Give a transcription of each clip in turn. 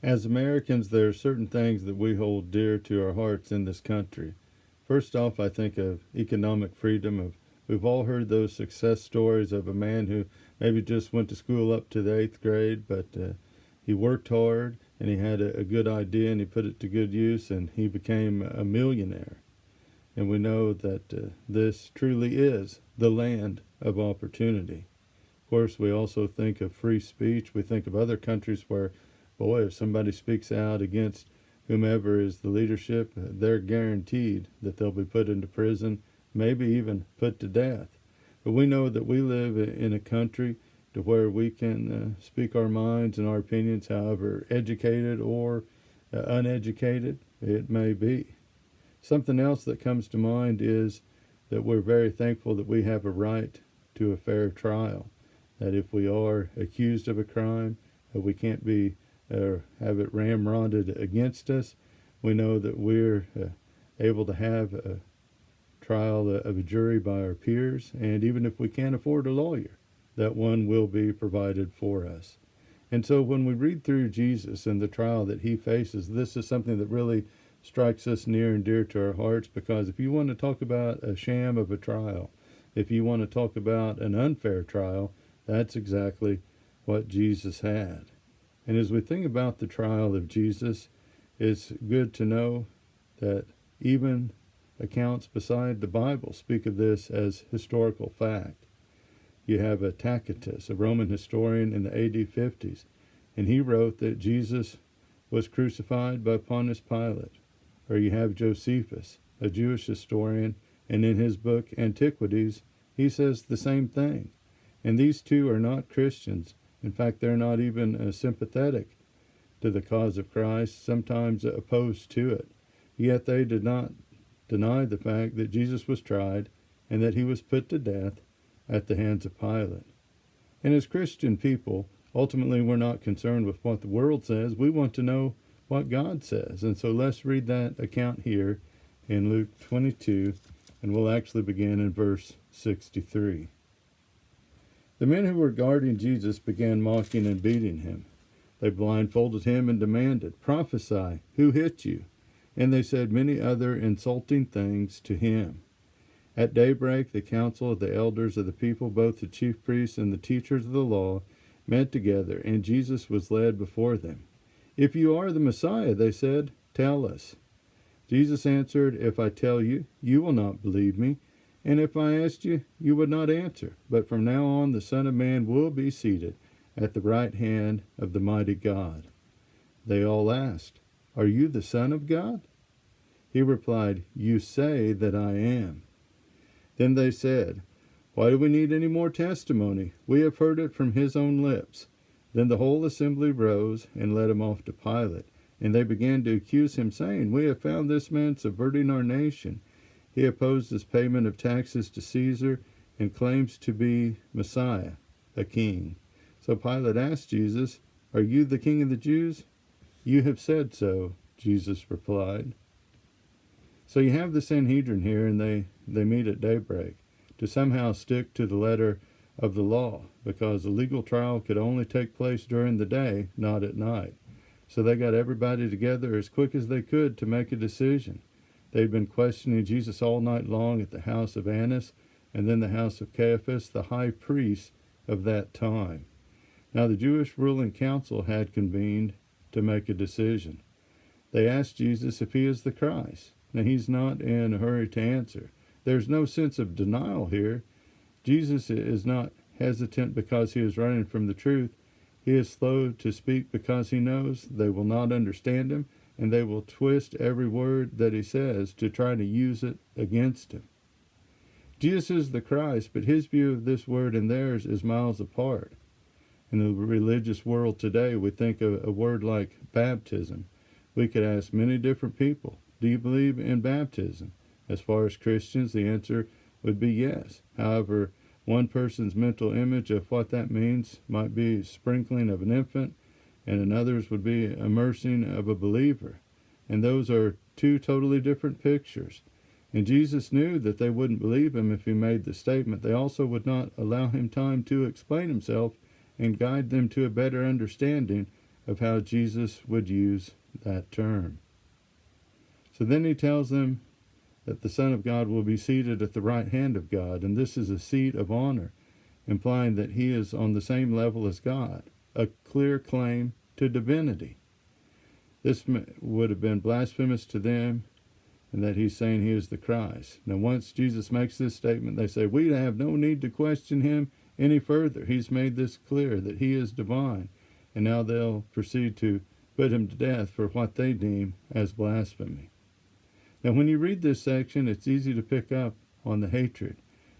As Americans, there are certain things that we hold dear to our hearts in this country. First off, I think of economic freedom. We've all heard those success stories of a man who maybe just went to school up to the 8th grade, but he worked hard and he had a good idea and he put it to good use and he became a millionaire. And we know that this truly is the land of opportunity. Of course, we also think of free speech. We think of other countries where, boy, if somebody speaks out against whomever is the leadership, they're guaranteed that they'll be put into prison, maybe even put to death. But we know that we live in a country to where we can speak our minds and our opinions, however educated or uneducated it may be. Something else that comes to mind is that we're very thankful that we have a right to a fair trial, that if we are accused of a crime, we can't be have it ramrodded against us. We know that we're able to have a trial of a jury by our peers, and even if we can't afford a lawyer, that one will be provided for us. And so when we read through Jesus and the trial that he faces, this is something that really strikes us near and dear to our hearts, because if you want to talk about a sham of a trial, if you want to talk about an unfair trial, that's exactly what Jesus had. And as we think about the trial of Jesus, it's good to know that even accounts beside the Bible speak of this as historical fact. You have a Tacitus, a Roman historian in the AD 50s, and he wrote that Jesus was crucified by Pontius Pilate. Or you have Josephus, a Jewish historian, and in his book Antiquities, he says the same thing. And these two are not Christians. In fact, they're not even sympathetic to the cause of Christ, sometimes opposed to it. Yet they did not deny the fact that Jesus was tried and that he was put to death at the hands of Pilate. And as Christian people, ultimately we're not concerned with what the world says. We want to know what God says. And so let's read that account here in Luke 22, and we'll actually begin in verse 63. The men who were guarding Jesus began mocking and beating him. They blindfolded him and demanded, "Prophesy, who hit you?" And they said many other insulting things to him. At daybreak, the council of the elders of the people, both the chief priests and the teachers of the law, met together, and Jesus was led before them. "If you are the Messiah," they said, "tell us." Jesus answered, "If I tell you, you will not believe me, and if I asked you, you would not answer. But from now on, the Son of Man will be seated at the right hand of the mighty God." They all asked, "Are you the Son of God?" He replied, "You say that I am." Then they said, "Why do we need any more testimony? We have heard it from his own lips." Then the whole assembly rose and led him off to Pilate. And they began to accuse him, saying, "We have found this man subverting our nation. He opposes payment of taxes to Caesar and claims to be Messiah, a king." So Pilate asked Jesus, "Are you the king of the Jews?" "You have said so," Jesus replied. So you have the Sanhedrin here, and they meet at daybreak to somehow stick to the letter of the law, because a legal trial could only take place during the day, not at night. So they got everybody together as quick as they could to make a decision. They'd been questioning Jesus all night long at the house of Annas and then the house of Caiaphas, the high priest of that time. Now the Jewish ruling council had convened to make a decision. They asked Jesus if he is the Christ. Now he's not in a hurry to answer. There's no sense of denial here. Jesus is not hesitant because he is running from the truth. He is slow to speak because he knows they will not understand him, and they will twist every word that he says to try to use it against him. Jesus is the Christ, but his view of this word and theirs is miles apart. In the religious world today, we think of a word like baptism. We could ask many different people, "Do you believe in baptism?" As far as Christians, the answer would be yes. However, one person's mental image of what that means might be sprinkling of an infant, and another's would be immersing of a believer. And those are two totally different pictures. And Jesus knew that they wouldn't believe him if he made the statement. They also would not allow him time to explain himself and guide them to a better understanding of how Jesus would use that term. So then he tells them that the Son of God will be seated at the right hand of God, and this is a seat of honor, implying that he is on the same level as God, a clear claim to divinity. This would have been blasphemous to them, and that he's saying he is the Christ. Now, once Jesus makes this statement, they say, we have no need to question him any further. He's made this clear that he is divine, and now they'll proceed to put him to death for what they deem as blasphemy. Now, when you read this section, it's easy to pick up on the hatred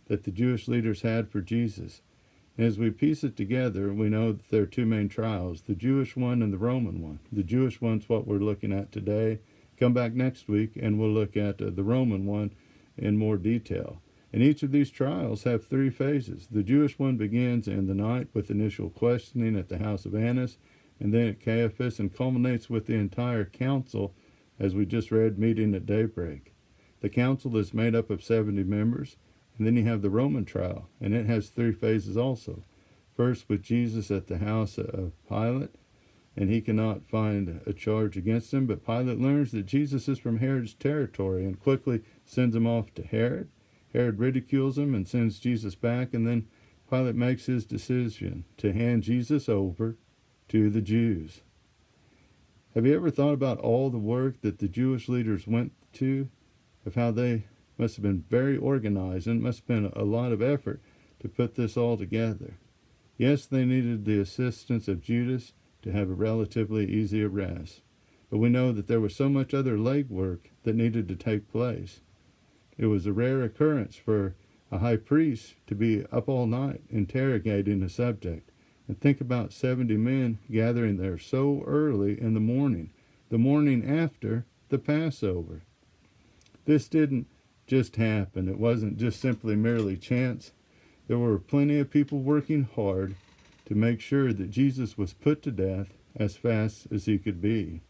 that the Jewish leaders had for Jesus. And as we piece it together, we know that there are two main trials, the Jewish one and the Roman one. The Jewish one's what we're looking at today. Come back next week, and we'll look at the Roman one in more detail. And each of these trials have three phases. The Jewish one begins in the night with initial questioning at the house of Annas, and then at Caiaphas, and culminates with the entire council, as we just read, meeting at daybreak. The council is made up of 70 members, and then you have the Roman trial, and it has three phases also. First, with Jesus at the house of Pilate, and he cannot find a charge against him, but Pilate learns that Jesus is from Herod's territory and quickly sends him off to Herod. Herod ridicules him and sends Jesus back, and then Pilate makes his decision to hand Jesus over to the Jews. Have you ever thought about all the work that the Jewish leaders went to, of how they must have been very organized, and it must have been a lot of effort to put this all together? Yes, they needed the assistance of Judas to have a relatively easy arrest, but we know that there was so much other legwork that needed to take place. It was a rare occurrence for a high priest to be up all night interrogating a subject. And think about 70 men gathering there so early in the morning after the Passover. This didn't just happen. It wasn't just simply merely chance. There were plenty of people working hard to make sure that Jesus was put to death as fast as he could be.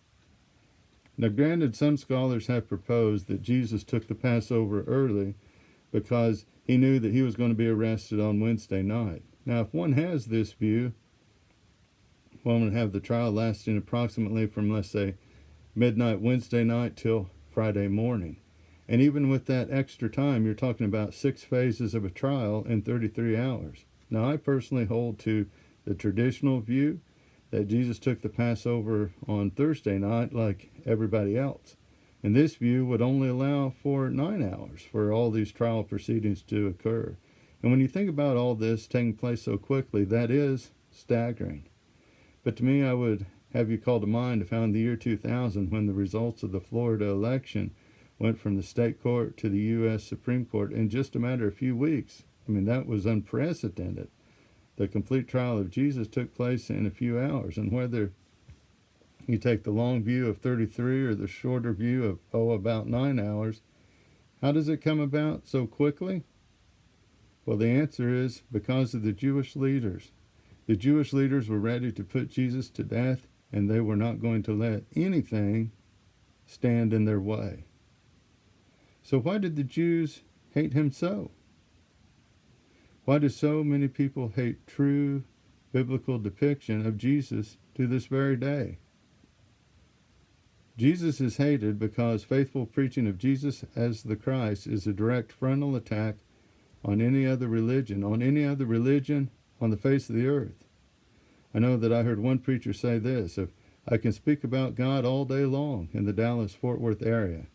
Now, granted, some scholars have proposed that Jesus took the Passover early because he knew that he was going to be arrested on Wednesday night. Now, if one has this view, one would have the trial lasting approximately from, let's say, midnight Wednesday night till Friday morning. And even with that extra time, you're talking about 6 phases of a trial in 33 hours. Now, I personally hold to the traditional view that Jesus took the Passover on Thursday night like everybody else. And this view would only allow for 9 hours for all these trial proceedings to occur. And when you think about all this taking place so quickly, that is staggering. But to me, I would have you call to mind of how in the year 2000, when the results of the Florida election went from the state court to the U.S. Supreme Court in just a matter of a few weeks. I mean, that was unprecedented. The complete trial of Jesus took place in a few hours. And whether you take the long view of 33 or the shorter view of, about 9 hours, how does it come about so quickly? Well, the answer is because of the Jewish leaders. The Jewish leaders were ready to put Jesus to death, and they were not going to let anything stand in their way. So why did the Jews hate him so? Why do so many people hate true biblical depiction of Jesus to this very day? Jesus is hated because faithful preaching of Jesus as the Christ is a direct frontal attack on any other religion on the face of the earth. I know that I heard one preacher say this: if I can speak about God all day long in the Dallas-Fort Worth area,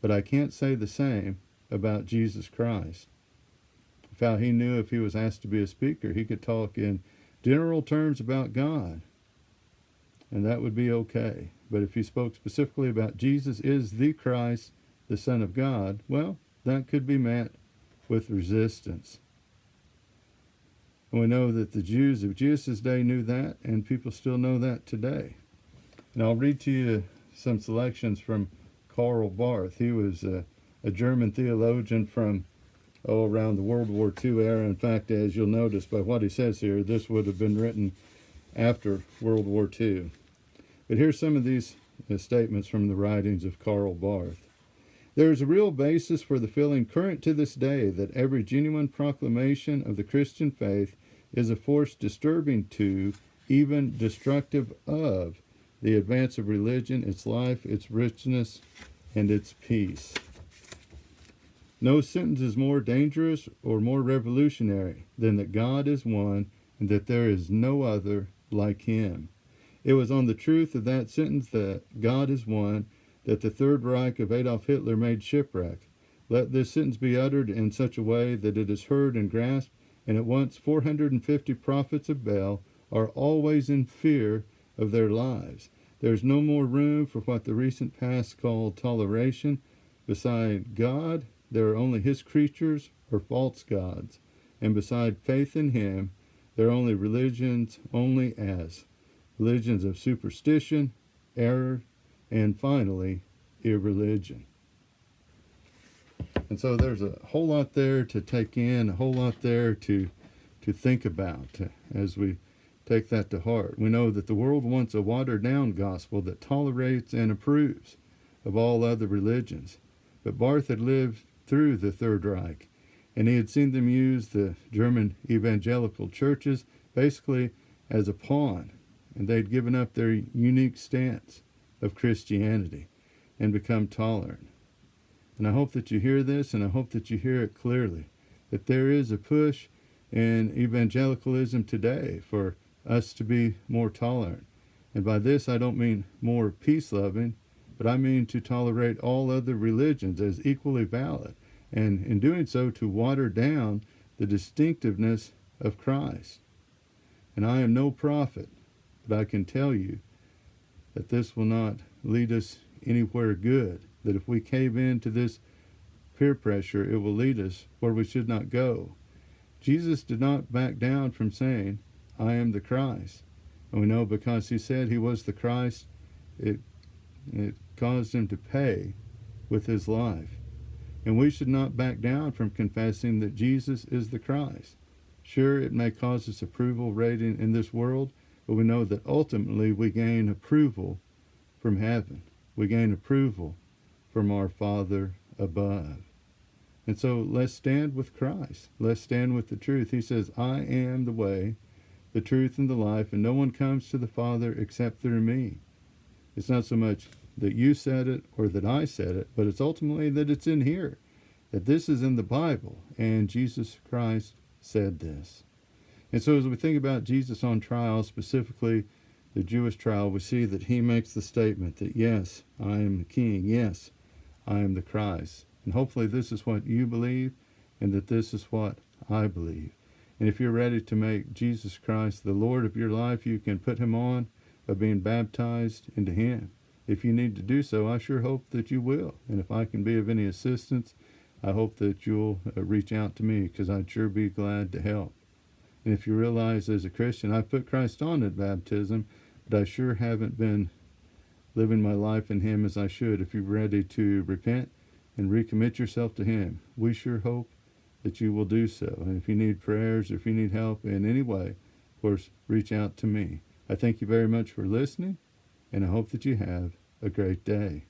but I can't say the same about Jesus Christ. Of how he knew if he was asked to be a speaker, he could talk in general terms about God, and that would be okay. But if he spoke specifically about Jesus is the Christ, the Son of God, well, that could be met with resistance. And we know that the Jews of Jesus' day knew that, and people still know that today. And I'll read to you some selections from Karl Barth. He was a German theologian from around the World War II era. In fact, as you'll notice by what he says here, this would have been written after World War II. But here's some of these statements from the writings of Karl Barth. There is a real basis for the feeling current to this day that every genuine proclamation of the Christian faith is a force disturbing to, even destructive of, the advance of religion, its life, its richness, and its peace. No sentence is more dangerous or more revolutionary than that God is one and that there is no other like him. It was on the truth of that sentence, that God is one, that the Third Reich of Adolf Hitler made shipwreck. Let this sentence be uttered in such a way that it is heard and grasped, and at once 450 prophets of Baal are always in fear of their lives. There is no more room for what the recent past called toleration. Beside God, there are only his creatures or false gods, and beside faith in him, there are only religions religions of superstition, error, and finally, irreligion. And so there's a whole lot there to take in, a whole lot there to think about as we take that to heart. We know that the world wants a watered-down gospel that tolerates and approves of all other religions. But Barth had lived through the Third Reich, and he had seen them use the German evangelical churches basically as a pawn, and they'd given up their unique stance of Christianity and become tolerant. And I hope that you hear this, and I hope that you hear it clearly, that there is a push in evangelicalism today for us to be more tolerant. And by this, I don't mean more peace-loving, but I mean to tolerate all other religions as equally valid, and in doing so, to water down the distinctiveness of Christ. And I am no prophet, but I can tell you that this will not lead us anywhere good, that if we cave into this peer pressure, it will lead us where we should not go. Jesus did not back down from saying, I am the Christ. And we know because he said he was the Christ, it caused him to pay with his life. And we should not back down from confessing that Jesus is the Christ. Sure, it may cause us approval rating in this world, but we know that ultimately we gain approval from heaven. We gain approval from our Father above. And so let's stand with Christ. Let's stand with the truth. He says, I am the way, the truth, and the life, and no one comes to the Father except through me. It's not so much that you said it or that I said it, but it's ultimately that it's in here, that this is in the Bible, and Jesus Christ said this. And so as we think about Jesus on trial, specifically the Jewish trial, we see that he makes the statement that, yes, I am the King. Yes, I am the Christ. And hopefully this is what you believe, and that this is what I believe. And if you're ready to make Jesus Christ the Lord of your life, you can put him on by being baptized into him. If you need to do so, I sure hope that you will. And if I can be of any assistance, I hope that you'll reach out to me, because I'd sure be glad to help. And if you realize as a Christian, I put Christ on at baptism, but I sure haven't been living my life in him as I should. If you're ready to repent and recommit yourself to him, we sure hope that you will do so. And if you need prayers, or if you need help in any way, of course, reach out to me. I thank you very much for listening, and I hope that you have a great day.